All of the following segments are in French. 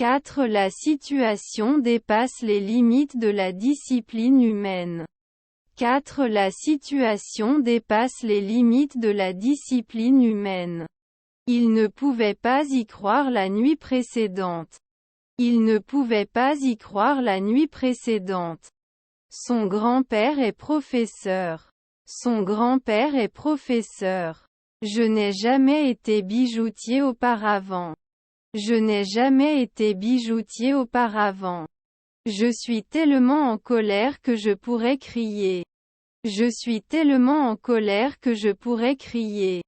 4. La situation dépasse les limites de la discipline humaine. 4. La situation dépasse les limites de la discipline humaine. Il ne pouvait pas y croire la nuit précédente. Il ne pouvait pas y croire la nuit précédente. Son grand-père est professeur. Son grand-père est professeur. Je n'ai jamais été bijoutier auparavant. Je n'ai jamais été bijoutier auparavant. Je suis tellement en colère que je pourrais crier. Je suis tellement en colère que je pourrais crier.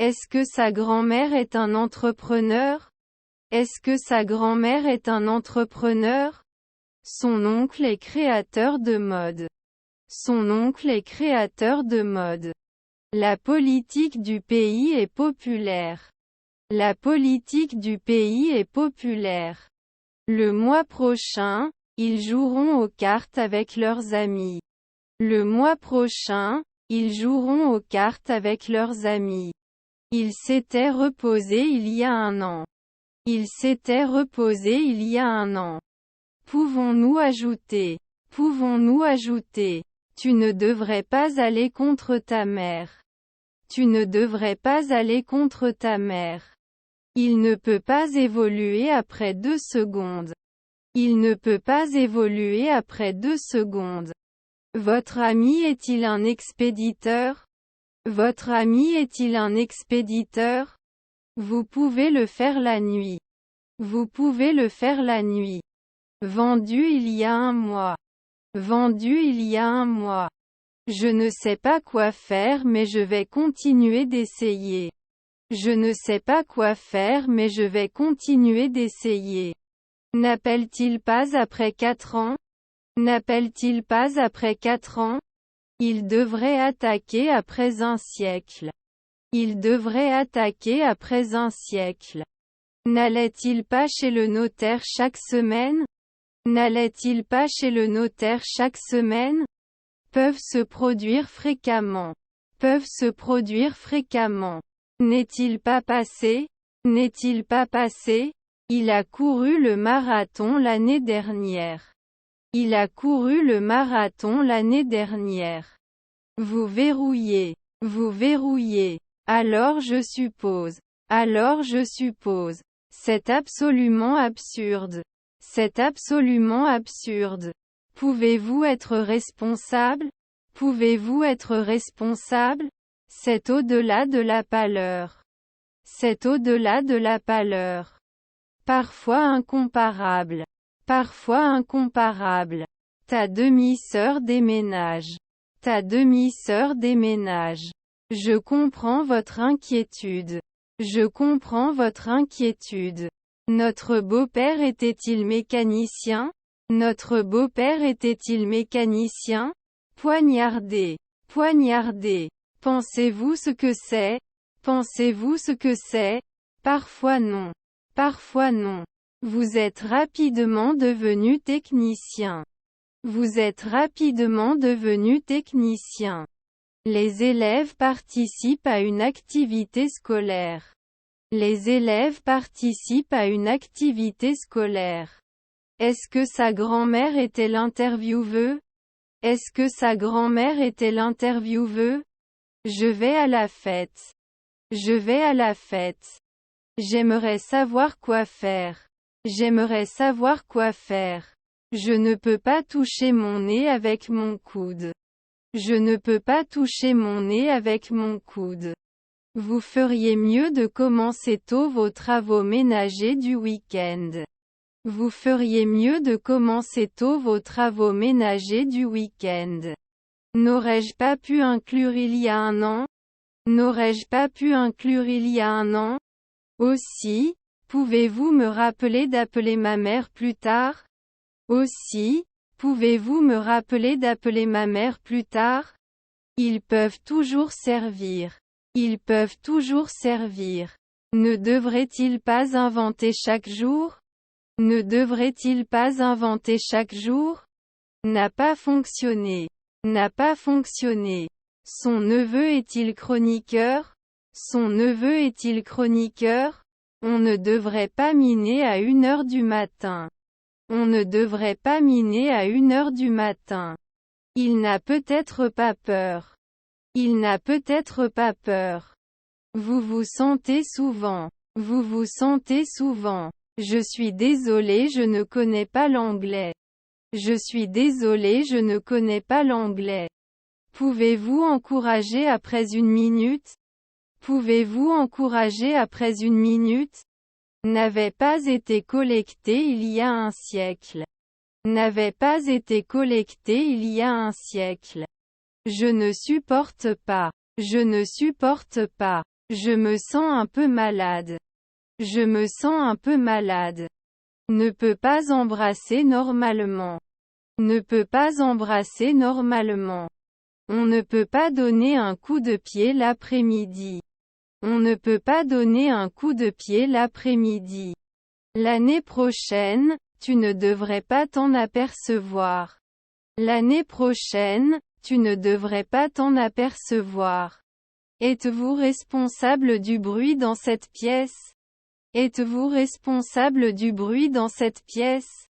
Est-ce que sa grand-mère est un entrepreneur? Est-ce que sa grand-mère est un entrepreneur? Son oncle est créateur de mode. Son oncle est créateur de mode. La politique du pays est populaire. La politique du pays est populaire. Le mois prochain, ils joueront aux cartes avec leurs amis. Le mois prochain, ils joueront aux cartes avec leurs amis. Il s'était reposé il y a un an. Il s'était reposé il y a un an. Pouvons-nous ajouter? Pouvons-nous ajouter? Tu ne devrais pas aller contre ta mère. Tu ne devrais pas aller contre ta mère. Il ne peut pas évoluer après 2 secondes. Il ne peut pas évoluer après 2 secondes. Votre ami est-il un expéditeur? Votre ami est-il un expéditeur? Vous pouvez le faire la nuit. Vous pouvez le faire la nuit. Vendu il y a un mois. Vendu il y a un mois. Je ne sais pas quoi faire mais je vais continuer d'essayer. Je ne sais pas quoi faire mais je vais continuer d'essayer. N'appelle-t-il pas après 4 ans? N'appelle-t-il pas après 4 ans? Il devrait attaquer après un siècle. Il devrait attaquer après un siècle. N'allait-il pas chez le notaire chaque semaine? N'allait-il pas chez le notaire chaque semaine? Peuvent se produire fréquemment. Peuvent se produire fréquemment. N'est-il pas passé? N'est-il pas passé? Il a couru le marathon l'année dernière. Il a couru le marathon l'année dernière. Vous verrouillez. Vous verrouillez. Alors je suppose. Alors je suppose. C'est absolument absurde. C'est absolument absurde. Pouvez-vous être responsable? Pouvez-vous être responsable? C'est au-delà de la pâleur. C'est au-delà de la pâleur. Parfois incomparable. Parfois incomparable. Ta demi-sœur déménage. Ta demi-sœur déménage. Je comprends votre inquiétude. Je comprends votre inquiétude. Notre beau-père était-il mécanicien? Notre beau-père était-il mécanicien? Poignardé. Poignardé. Pensez-vous ce que c'est? Pensez-vous ce que c'est? Parfois non. Parfois non. Vous êtes rapidement devenu technicien. Vous êtes rapidement devenu technicien. Les élèves participent à une activité scolaire. Les élèves participent à une activité scolaire. Est-ce que sa grand-mère était l'intervieweuse? Est-ce que sa grand-mère était l'intervieweuse? Je vais à la fête. Je vais à la fête. J'aimerais savoir quoi faire. J'aimerais savoir quoi faire. Je ne peux pas toucher mon nez avec mon coude. Je ne peux pas toucher mon nez avec mon coude. Vous feriez mieux de commencer tôt vos travaux ménagers du week-end. Vous feriez mieux de commencer tôt vos travaux ménagers du week-end. N'aurais-je pas pu inclure il y a un an? N'aurais-je pas pu inclure il y a un an? Aussi, pouvez-vous me rappeler d'appeler ma mère plus tard? Aussi, pouvez-vous me rappeler d'appeler ma mère plus tard? Ils peuvent toujours servir. Ils peuvent toujours servir. Ne devrait-il pas inventer chaque jour? Ne devrait-il pas inventer chaque jour? N'a pas fonctionné. N'a pas fonctionné. Son neveu est-il chroniqueur? Son neveu est-il chroniqueur? On ne devrait pas miner à 1 heure du matin. On ne devrait pas miner à 1 heure du matin. Il n'a peut-être pas peur. Il n'a peut-être pas peur. Vous vous sentez souvent. Vous vous sentez souvent. Je suis désolé, je ne connais pas l'anglais. Je suis désolé, je ne connais pas l'anglais. Pouvez-vous encourager après 1 minute? Pouvez-vous encourager après 1 minute? N'avait pas été collecté il y a un siècle. N'avait pas été collecté il y a un siècle. Je ne supporte pas. Je ne supporte pas. Je me sens un peu malade. Je me sens un peu malade. Ne peut pas embrasser normalement. Ne peut pas embrasser normalement. On ne peut pas donner un coup de pied l'après-midi. On ne peut pas donner un coup de pied l'après-midi. L'année prochaine, tu ne devrais pas t'en apercevoir. L'année prochaine, tu ne devrais pas t'en apercevoir. Êtes-vous responsable du bruit dans cette pièce? Êtes-vous responsable du bruit dans cette pièce?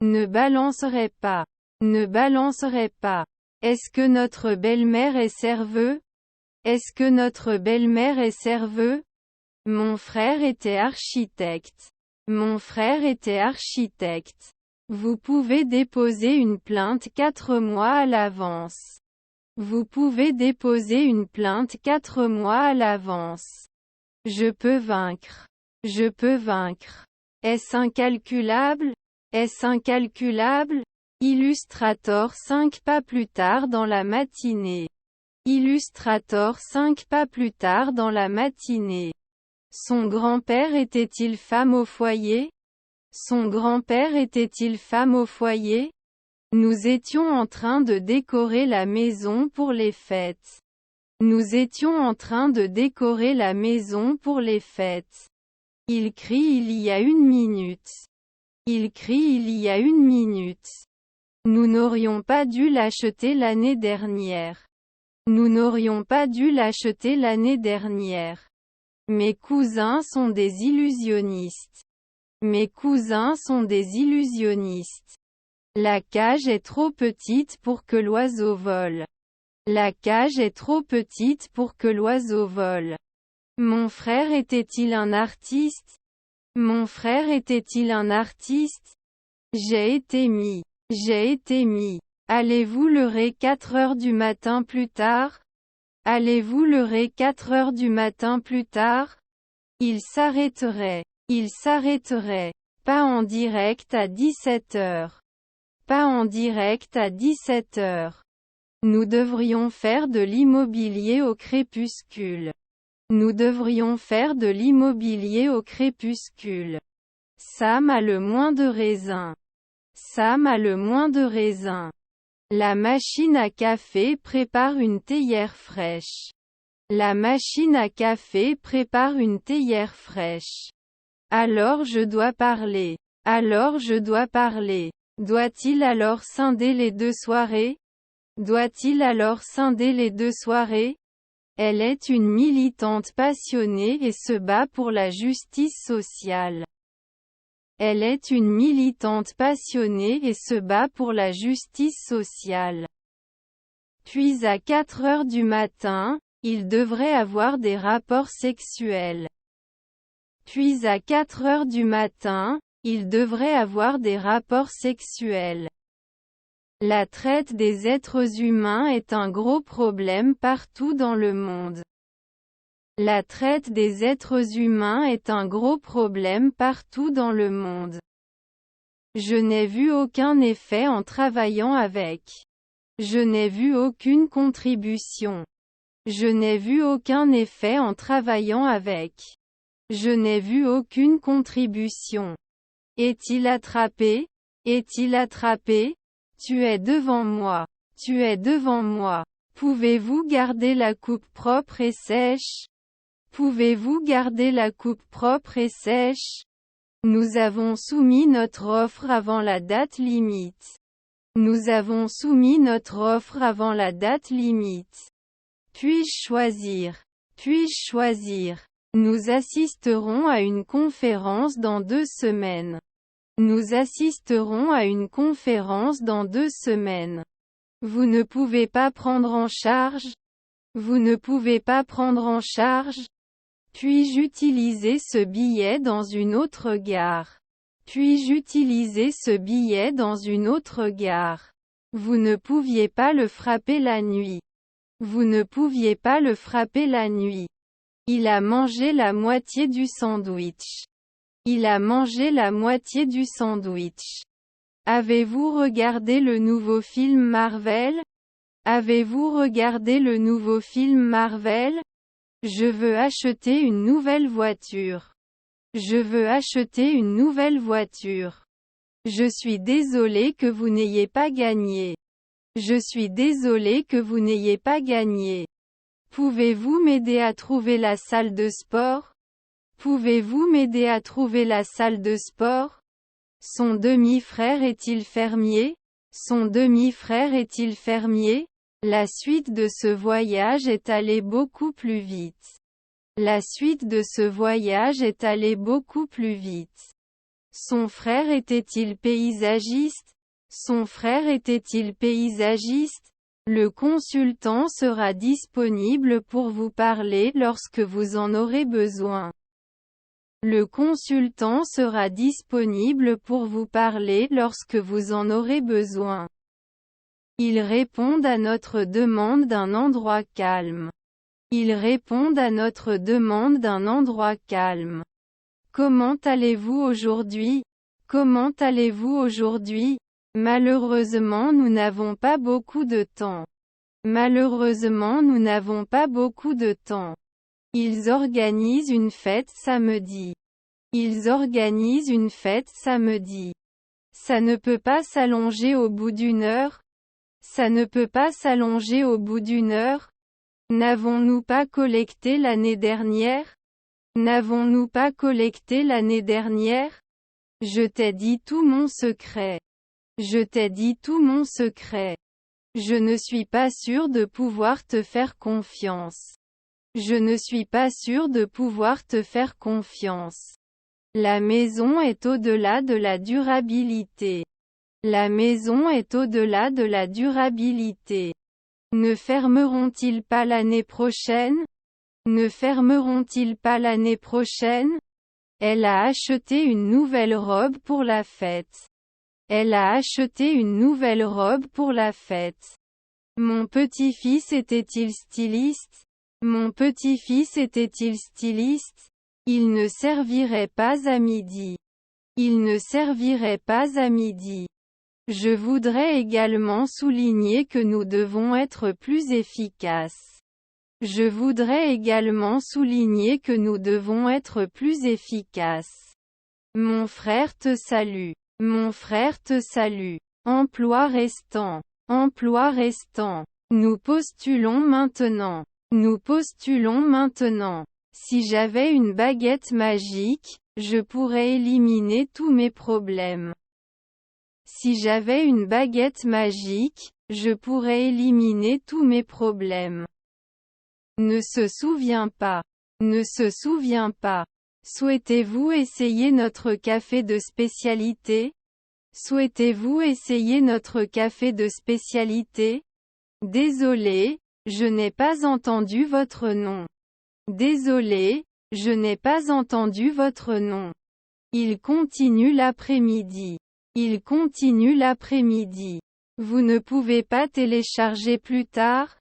Ne balancerai pas. Ne balancerai pas. Est-ce que notre belle-mère est serveuse? Est-ce que notre belle-mère est serveuse? Mon frère était architecte. Mon frère était architecte. Vous pouvez déposer une plainte 4 mois à l'avance. Vous pouvez déposer une plainte 4 mois à l'avance. Je peux vaincre. Je peux vaincre. Est-ce incalculable? Est-ce incalculable? Illustrator 5 pas plus tard dans la matinée. Illustrator 5 pas plus tard dans la matinée. Son grand-père était-il femme au foyer? Son grand-père était-il femme au foyer? Nous étions en train de décorer la maison pour les fêtes. Nous étions en train de décorer la maison pour les fêtes. Il crie il y a 1 minute. Il crie il y a 1 minute. Nous n'aurions pas dû l'acheter l'année dernière. Nous n'aurions pas dû l'acheter l'année dernière. Mes cousins sont des illusionnistes. Mes cousins sont des illusionnistes. La cage est trop petite pour que l'oiseau vole. La cage est trop petite pour que l'oiseau vole. Mon frère était-il un artiste? Mon frère était-il un artiste? J'ai été mis. J'ai été mis. Allez-vous leurrer 4 heures du matin plus tard? Allez-vous leurrer 4 heures du matin plus tard? Il s'arrêterait. Il s'arrêterait. Pas en direct à 17 heures. Pas en direct à 17 heures. Nous devrions faire de l'immobilier au crépuscule. Nous devrions faire de l'immobilier au crépuscule. Sam a le moins de raisins. Sam a le moins de raisins. La machine à café prépare une théière fraîche. La machine à café prépare une théière fraîche. Alors je dois parler. Alors je dois parler. Doit-il alors scinder les 2 soirées? Doit-il alors scinder les 2 soirées? Elle est une militante passionnée et se bat pour la justice sociale. Elle est une militante passionnée et se bat pour la justice sociale. Puis à 4 heures du matin, il devrait avoir des rapports sexuels. Puis à 4 heures du matin, il devrait avoir des rapports sexuels. La traite des êtres humains est un gros problème partout dans le monde. La traite des êtres humains est un gros problème partout dans le monde. Je n'ai vu aucun effet en travaillant avec. Je n'ai vu aucune contribution. Je n'ai vu aucun effet en travaillant avec. Je n'ai vu aucune contribution. Est-il attrapé? Est-il attrapé? Tu es devant moi. Tu es devant moi. Pouvez-vous garder la coupe propre et sèche? Pouvez-vous garder la coupe propre et sèche? Nous avons soumis notre offre avant la date limite. Nous avons soumis notre offre avant la date limite. Puis-je choisir? Puis-je choisir? Nous assisterons à une conférence dans 2 semaines. Nous assisterons à une conférence dans 2 semaines. Vous ne pouvez pas prendre en charge? Vous ne pouvez pas prendre en charge? Puis-je utiliser ce billet dans une autre gare? Puis-je utiliser ce billet dans une autre gare? Vous ne pouviez pas le frapper la nuit. Vous ne pouviez pas le frapper la nuit. Il a mangé la moitié du sandwich. Il a mangé la moitié du sandwich. Avez-vous regardé le nouveau film Marvel? Avez-vous regardé le nouveau film Marvel? Je veux acheter une nouvelle voiture. Je veux acheter une nouvelle voiture. Je suis désolé que vous n'ayez pas gagné. Je suis désolé que vous n'ayez pas gagné. Pouvez-vous m'aider à trouver la salle de sport? Pouvez-vous m'aider à trouver la salle de sport? Son demi-frère est-il fermier? Son demi-frère est-il fermier? La suite de ce voyage est allée beaucoup plus vite. La suite de ce voyage est allée beaucoup plus vite. Son frère était-il paysagiste? Son frère était-il paysagiste? Le consultant sera disponible pour vous parler lorsque vous en aurez besoin. Le consultant sera disponible pour vous parler lorsque vous en aurez besoin. Ils répondent à notre demande d'un endroit calme. Ils répondent à notre demande d'un endroit calme. Comment allez-vous aujourd'hui? Comment allez-vous aujourd'hui? Malheureusement nous n'avons pas beaucoup de temps. Malheureusement nous n'avons pas beaucoup de temps. Ils organisent une fête samedi. Ils organisent une fête samedi. Ça ne peut pas s'allonger au bout d'une heure? Ça ne peut pas s'allonger au bout d'une heure? N'avons-nous pas collecté l'année dernière? N'avons-nous pas collecté l'année dernière? Je t'ai dit tout mon secret. Je t'ai dit tout mon secret. Je ne suis pas sûr de pouvoir te faire confiance. Je ne suis pas sûr de pouvoir te faire confiance. La maison est au-delà de la durabilité. La maison est au-delà de la durabilité. Ne fermeront-ils pas l'année prochaine? Ne fermeront-ils pas l'année prochaine? Elle a acheté une nouvelle robe pour la fête. Elle a acheté une nouvelle robe pour la fête. Mon petit-fils était-il styliste? Mon petit-fils était-il styliste? Il ne servirait pas à midi. Il ne servirait pas à midi. Je voudrais également souligner que nous devons être plus efficaces. Je voudrais également souligner que nous devons être plus efficaces. Mon frère te salue. Mon frère te salue. Emploi restant. Emploi restant. Nous postulons maintenant. Nous postulons maintenant. Si j'avais une baguette magique, je pourrais éliminer tous mes problèmes. Si j'avais une baguette magique, je pourrais éliminer tous mes problèmes. Ne se souvient pas. Ne se souvient pas. Souhaitez-vous essayer notre café de spécialité? Souhaitez-vous essayer notre café de spécialité? Désolé, je n'ai pas entendu votre nom. Désolé, je n'ai pas entendu votre nom. Il continue l'après-midi. Il continue l'après-midi. Vous ne pouvez pas télécharger plus tard?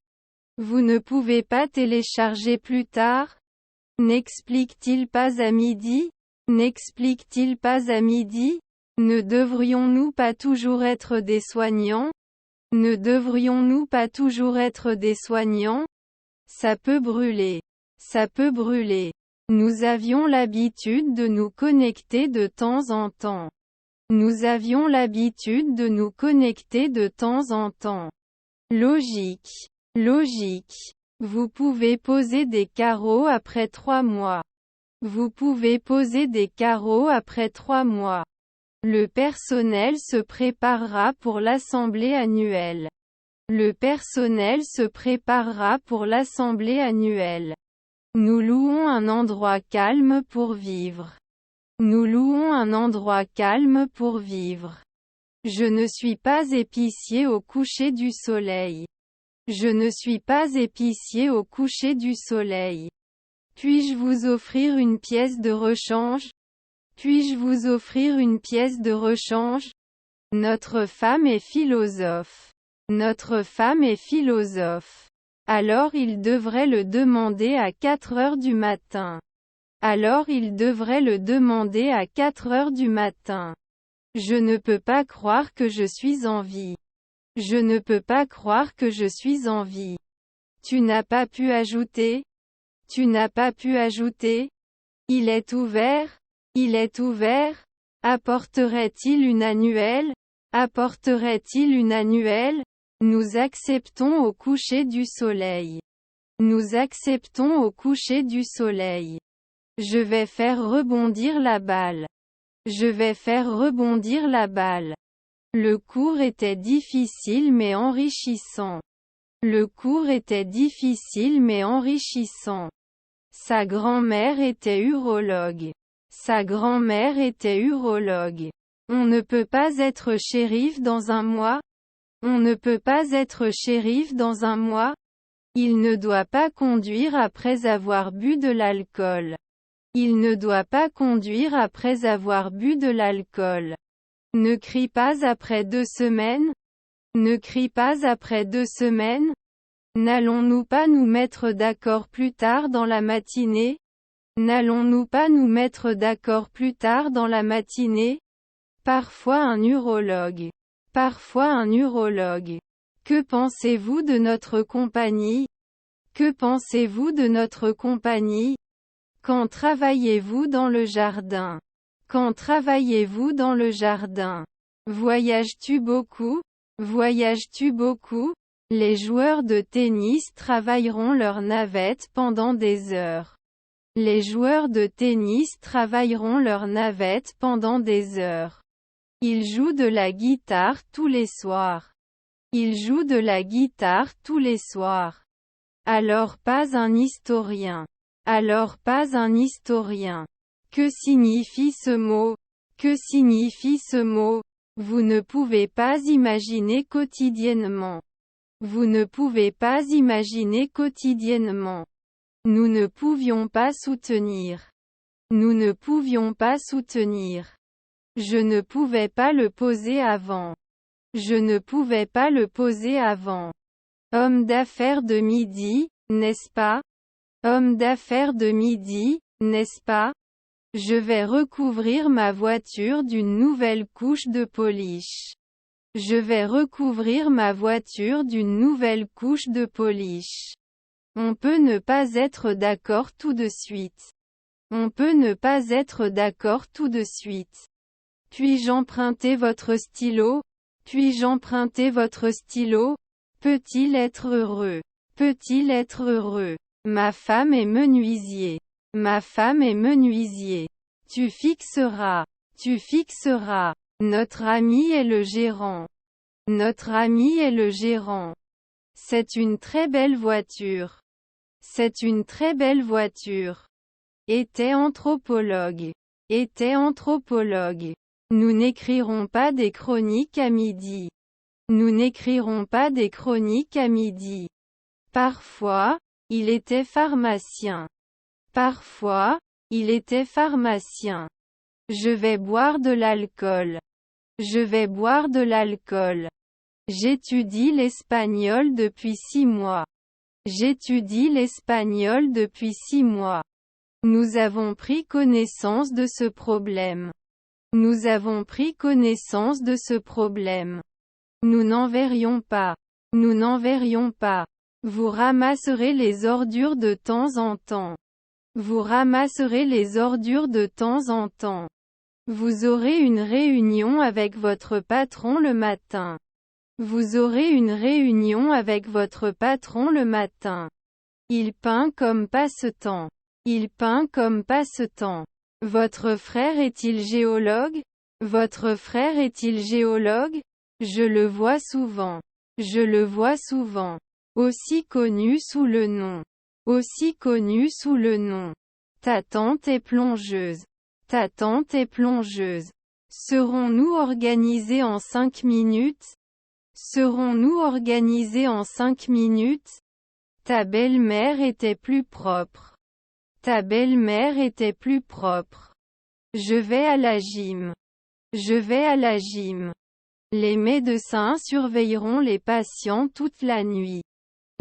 Vous ne pouvez pas télécharger plus tard? N'explique-t-il pas à midi? N'explique-t-il pas à midi? Ne devrions-nous pas toujours être des soignants? Ne devrions-nous pas toujours être des soignants? Ça peut brûler. Ça peut brûler. Nous avions l'habitude de nous connecter de temps en temps. Nous avions l'habitude de nous connecter de temps en temps. Logique. Logique. Vous pouvez poser des carreaux après 3 mois. Vous pouvez poser des carreaux après 3 mois. Le personnel se préparera pour l'assemblée annuelle. Le personnel se préparera pour l'assemblée annuelle. Nous louons un endroit calme pour vivre. Nous louons un endroit calme pour vivre. Je ne suis pas épicier au coucher du soleil. Je ne suis pas épicier au coucher du soleil. Puis-je vous offrir une pièce de rechange? Puis-je vous offrir une pièce de rechange? Notre femme est philosophe. Notre femme est philosophe. Alors il devrait le demander à 4 heures du matin. Alors il devrait le demander à 4 heures du matin. Je ne peux pas croire que je suis en vie. Je ne peux pas croire que je suis en vie. Tu n'as pas pu ajouter? Tu n'as pas pu ajouter? Il est ouvert? Il est ouvert? Apporterait-il une annuelle? Apporterait-il une annuelle? Nous acceptons au coucher du soleil. Nous acceptons au coucher du soleil. Je vais faire rebondir la balle. Je vais faire rebondir la balle. Le cours était difficile mais enrichissant. Le cours était difficile mais enrichissant. Sa grand-mère était urologue. Sa grand-mère était urologue. On ne peut pas être shérif dans un mois? On ne peut pas être shérif dans un mois? Il ne doit pas conduire après avoir bu de l'alcool. Il ne doit pas conduire après avoir bu de l'alcool. Ne crie pas après 2 semaines? Ne crie pas après 2 semaines? N'allons-nous pas nous mettre d'accord plus tard dans la matinée? N'allons-nous pas nous mettre d'accord plus tard dans la matinée? Parfois un urologue. Parfois un urologue. Que pensez-vous de notre compagnie? Que pensez-vous de notre compagnie? Quand travaillez-vous dans le jardin? Quand travaillez-vous dans le jardin? Voyages-tu beaucoup? Voyages-tu beaucoup? Les joueurs de tennis travailleront leur navette pendant des heures. Les joueurs de tennis travailleront leur navette pendant des heures. Ils jouent de la guitare tous les soirs. Ils jouent de la guitare tous les soirs. Alors pas un historien. Alors pas un historien. Que signifie ce mot? Que signifie ce mot? Vous ne pouvez pas imaginer quotidiennement. Vous ne pouvez pas imaginer quotidiennement. Nous ne pouvions pas soutenir. Nous ne pouvions pas soutenir. Je ne pouvais pas le poser avant. Je ne pouvais pas le poser avant. Homme d'affaires de midi, n'est-ce pas? Homme d'affaires de midi, n'est-ce pas? Je vais recouvrir ma voiture d'une nouvelle couche de polish. Je vais recouvrir ma voiture d'une nouvelle couche de polish. On peut ne pas être d'accord tout de suite. On peut ne pas être d'accord tout de suite. Puis-je emprunter votre stylo? Puis-je emprunter votre stylo? Peut-il être heureux? Peut-il être heureux? Ma femme est menuisier. Ma femme est menuisier. Tu fixeras. Tu fixeras. Notre ami est le gérant. Notre ami est le gérant. C'est une très belle voiture. C'est une très belle voiture. Était anthropologue. Était anthropologue. Nous n'écrirons pas des chroniques à midi. Nous n'écrirons pas des chroniques à midi. Parfois, il était pharmacien. Parfois, il était pharmacien. Je vais boire de l'alcool. Je vais boire de l'alcool. J'étudie l'espagnol depuis 6 mois. J'étudie l'espagnol depuis 6 mois. Nous avons pris connaissance de ce problème. Nous avons pris connaissance de ce problème. Nous n'enverrions pas. Nous n'enverrions pas. Vous ramasserez les ordures de temps en temps. Vous ramasserez les ordures de temps en temps. Vous aurez une réunion avec votre patron le matin. Vous aurez une réunion avec votre patron le matin. Il peint comme passe-temps. Il peint comme passe-temps. Votre frère est-il géologue? Votre frère est-il géologue? Je le vois souvent. Je le vois souvent. Aussi connu sous le nom. aussi connu sous le nom. Ta tante est plongeuse. Ta tante est plongeuse. Serons-nous organisés en 5 minutes? Serons-nous organisés en 5 minutes? Ta belle-mère était plus propre. Ta belle-mère était plus propre. Je vais à la gym. Je vais à la gym. Les médecins surveilleront les patients toute la nuit.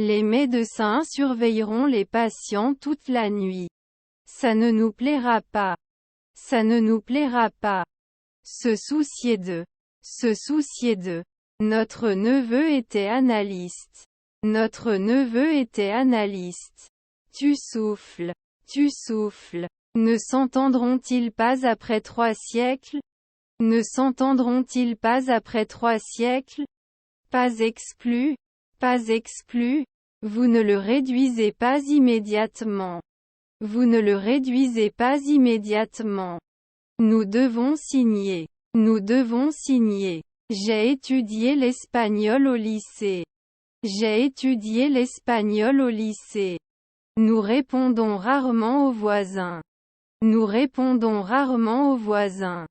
Les médecins surveilleront les patients toute la nuit. Ça ne nous plaira pas. Ça ne nous plaira pas. Se soucier de. Se soucier de. Notre neveu était analyste. Notre neveu était analyste. Tu souffles. Tu souffles. Ne s'entendront-ils pas après 3 siècles? Ne s'entendront-ils pas après 3 siècles? Pas exclu. Pas exclu. Vous ne le réduisez pas immédiatement. Vous ne le réduisez pas immédiatement. Nous devons signer. Nous devons signer. J'ai étudié l'espagnol au lycée. J'ai étudié l'espagnol au lycée. Nous répondons rarement aux voisins. Nous répondons rarement aux voisins.